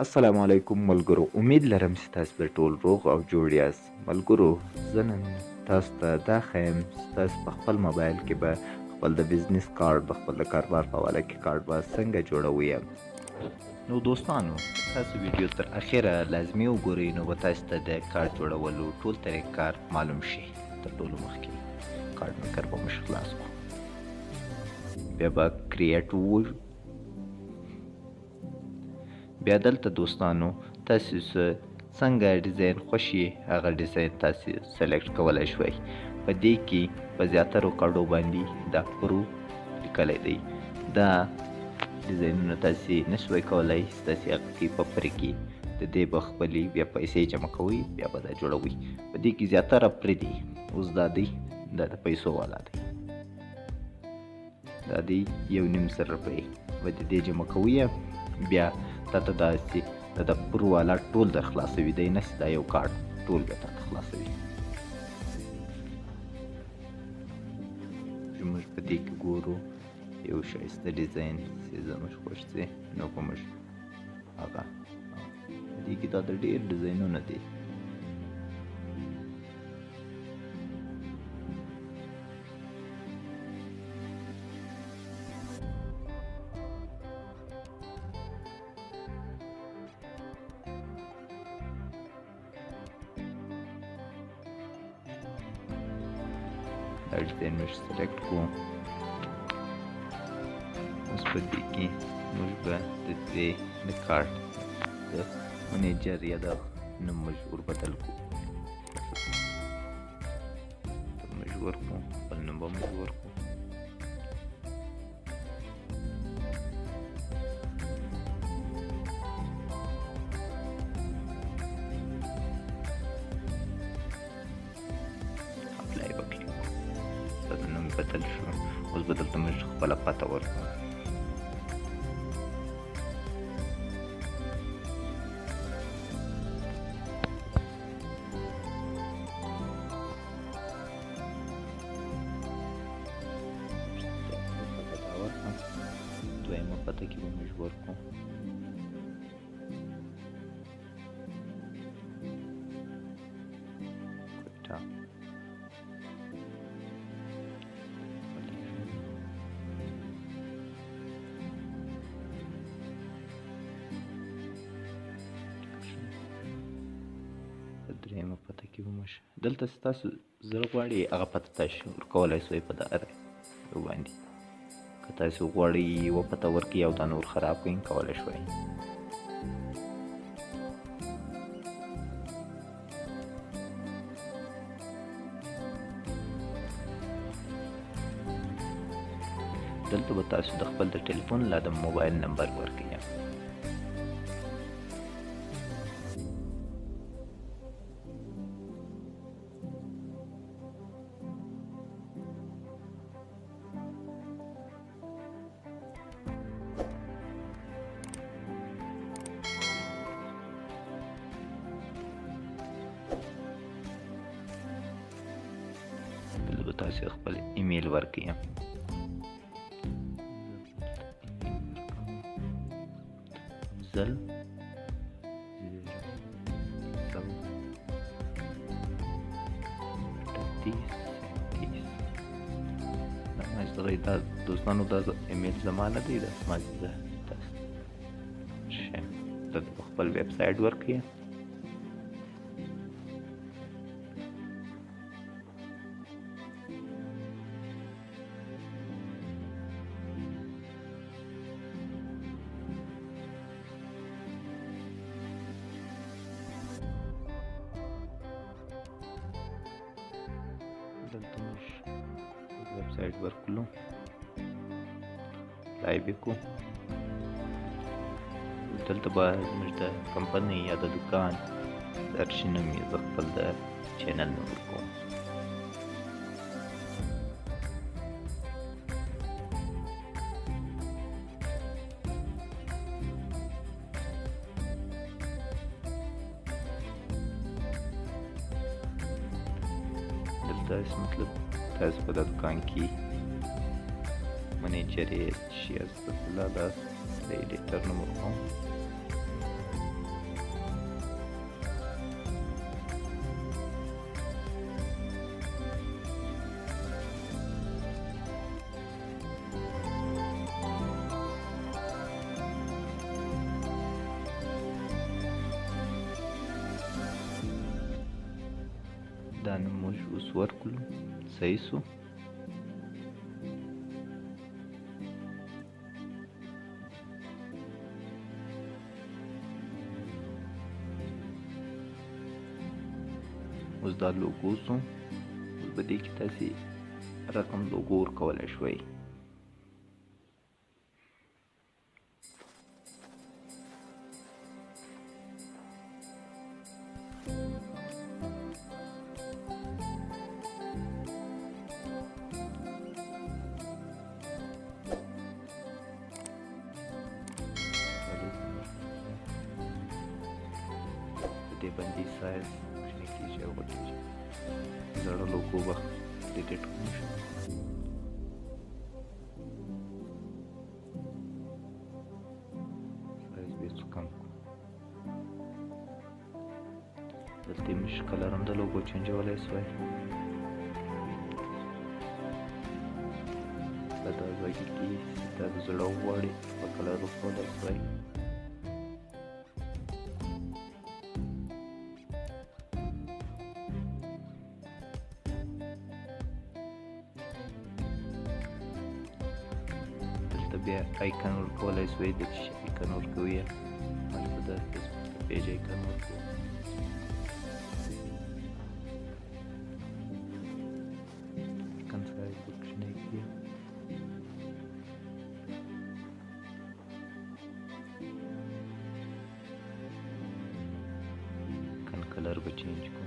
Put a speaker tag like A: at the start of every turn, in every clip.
A: السلام علیکم ملګرو، امید لرم چې تاسو به ټول روغ او جوړ یاست. ملګرو، زه نن تاسو ته دا ښیم چې تاسو په خپل موبایل کې به خپل د بزنس کارت، د خپل د کاروبار په حواله کې کارت به څنګه جوړوئ. نو دوستانو، تاسو ویډیو تر اخره لازمي وګورئ، نو به تاسو ته د کارت جوړولو ټول طریقکار معلوم شي. تر ټولو مخکې کارت میکر به موږ خلاص کړو، بیا به کریټ ووایو. بیا دلته دوستانو تاسو څنګه ډیزاین خوښي هغه ډیزاین تاسو سلیکټ کولی شوئ. په دې کې په زیاترو کارډو باندې دا پرو لیکلی دی. دا ډیزاینونه تاسو نشوئ کولی، تاسو هغه کې په پرې کې د دې به خپلې بیا پیسې جمع کوئ، بیا به دا جوړوئ. په دې کې زیاتره پرې دی. اوس دا دی، دا د پیسو والا دی. دا دی 1.5 روپۍ به د دې جمع کوئ. بیا تاته داسې د پرو والا ټول در خلاصوي، دی نه چې دا یو کارت ټول بیا تاته خلاصوي. موږ په دې کې ګورو یو ښایسته ډیزاین چې زموږ خوښ دی، نو به موږ هغه په دې کې دا د ډېر ډیزاینونه دي. دا ډیزاین موږ سلیکټ کړو. اوس په دې کې موږ به د دې د کارت د منیجر یا د نوم موږ وربدل کړو. موږ ورکړو خپل نوم به موږ ورکړو. اپلای به کلیک کړو. دا د نوم بدل شو. اوس به دلته موږ خپله پته ورکړو. دویمه پته کې به موږ ورکړو. درېیمه پته کې به موږ دلته ستاسو زړه غواړي هغه پته تاسو ورکولی شئ په دغه یو باندې. که تاسو غواړئ یوه پته ورکړئ او دا نور خراب کړئ، کولی شئ. دلته به تاسو د خپل د ټلیفون لا د موبایل نمبر ورکړئ. دلته به تاسو خپل ایمیل ورکړئ. افضل دا دوستانو دا ایمیل زما نه دی، دا زما ده. دلته به خپل ویب سایټ ورکړئ. دلته موږ ویب سایټ ورکړو، اپلای به کړو. دلته به زموږ د کمپنۍ یا د دوکان د هر شي نوم یې زه خپل د چینل نوم ورکوم. دلته مطلب تاسو په دوکان کې منیجر یې شي، استغفرالله، دا د ایډیټر نوم ورکوم. نوم موږ اوس ورکړو. صحیح شو. اوس دا لوګو شو. اوس په دې کې تاسې رقم لوګو ورکولی شوئ. دې باندې سایز کوچنی کیږي او غټیږي. زړه لوګو به ډیټیټ کوم شي. سایز به څه کم کړو. دلته موږ کلر هم د لوګو چینجولی شوی. په دا ځای کې ستا د زړه وغواړي په کلر وکولی شوی. بیا آیکن ورکولی شوی. د چې آیکن ورکوي هلته د فیسبوک د پیج آیکن ورکوو. آیکن سایز به کوچنی کړي. آیکن کلر به چینج کړو.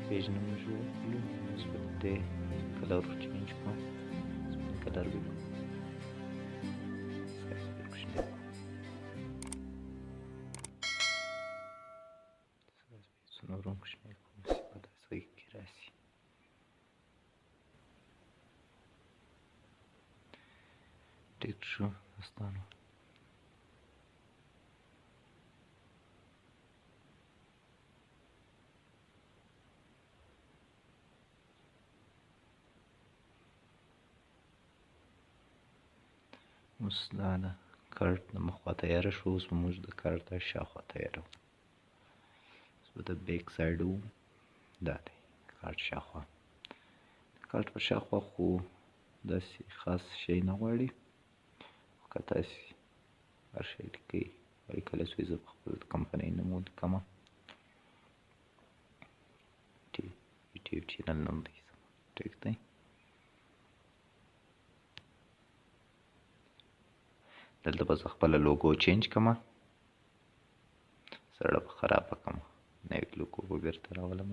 A: Page number जो उस पर दे कलर चेंज को कलर भी सुनोरों कुछ नहीं को पता सही किरासी टेक्स्चर अस्तानो اوس دا د کارت د مخوا تیاره شو. اوس به موږ د کارت د شاخوا تیاره وو. اوس به د بیک سایډ وو. دا دی کارت شاخوا. د کارت په شاخوا خو داسې خاص شی نه غواړي. خو که تاسې هر شی لیکئ ولیکلی سوئ. زه په خپل کمپنۍ نوم ولیکمه. یوټیوب چینل نوم دی. ټیک دی. دلته به زه خپله لوګو چینج کړمه. سړه به خرابه کړمه. نوې لوګو به بېرته راولم.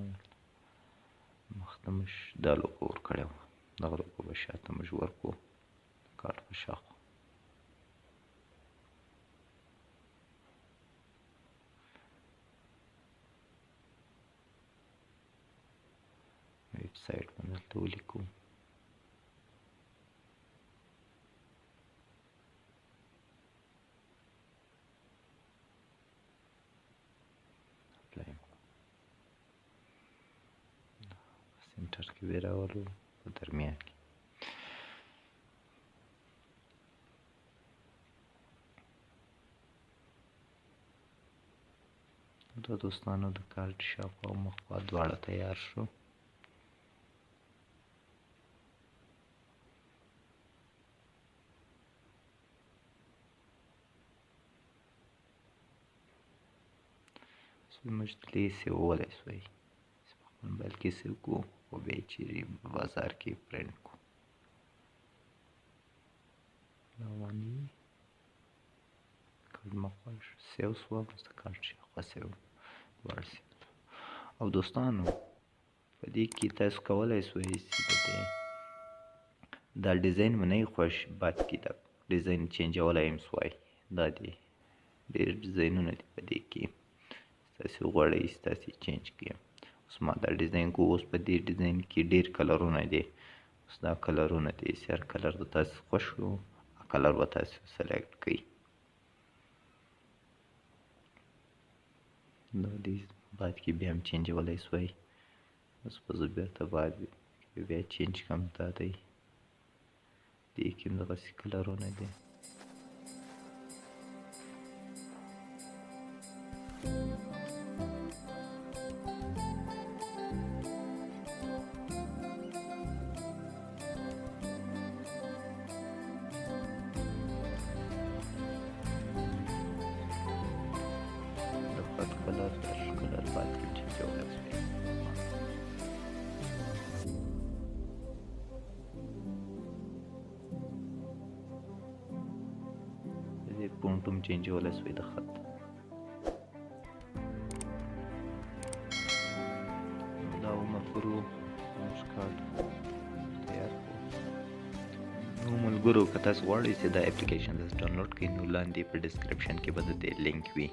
A: مخته موږ دا لوګو ورکړې وه. دغه لوګو به شاته موږ ورکړو. کارت په شاخوا ویب سایټ به دلته ولیکو. سنټر کې به راولو په درمیان کې. د دوستانو د کارت شاوخوا او مخخوا دواړه تیار شو. موږ دلې سیوولی سوی په خپل موبایل کې سیو کړو او بیا یې چیرې بازار کې پرنټ کړو. رواني کارت مخخوا سیو سوه، بس د کارت شاوخوا سیو دواړه سیو. او دوستانو په دې کې تاسو کولی سوی چې دا ډیزاین مو نه وي خوښ بعد کې دا ډیزاین چینجولی هم سوای. دا دی ډېر ډیزاینونه دي په دې کې، تاسې غواړئ ستاسې چینج کړئ. اوس ما دا ډیزاین کو، اوس په دې ډیزاین کې ډېر کلرونه دي. اوس دا کلرونه دي، هر کلر د تاسې خوښ وو کلر به تاسې سلیکټ کړئ. دا دې بعد کې بیا هم چینجولی سوی. اوس به زه بېرته بعد بیا چینج کړم. دا دی دې کې هم دغسې کلرونه دي. کلر بعد کې چینجولی سوی. فونټ هم چینجولی سوی د خط. دا ملګرو زموږ کارت تیار کړو. نو ملګرو که تاسو غواړئ چې دا اپلیکیشن تاسو ډاونلوډ کړئ نو لاندې په ډسکرپشن کې به د دې لینک وي.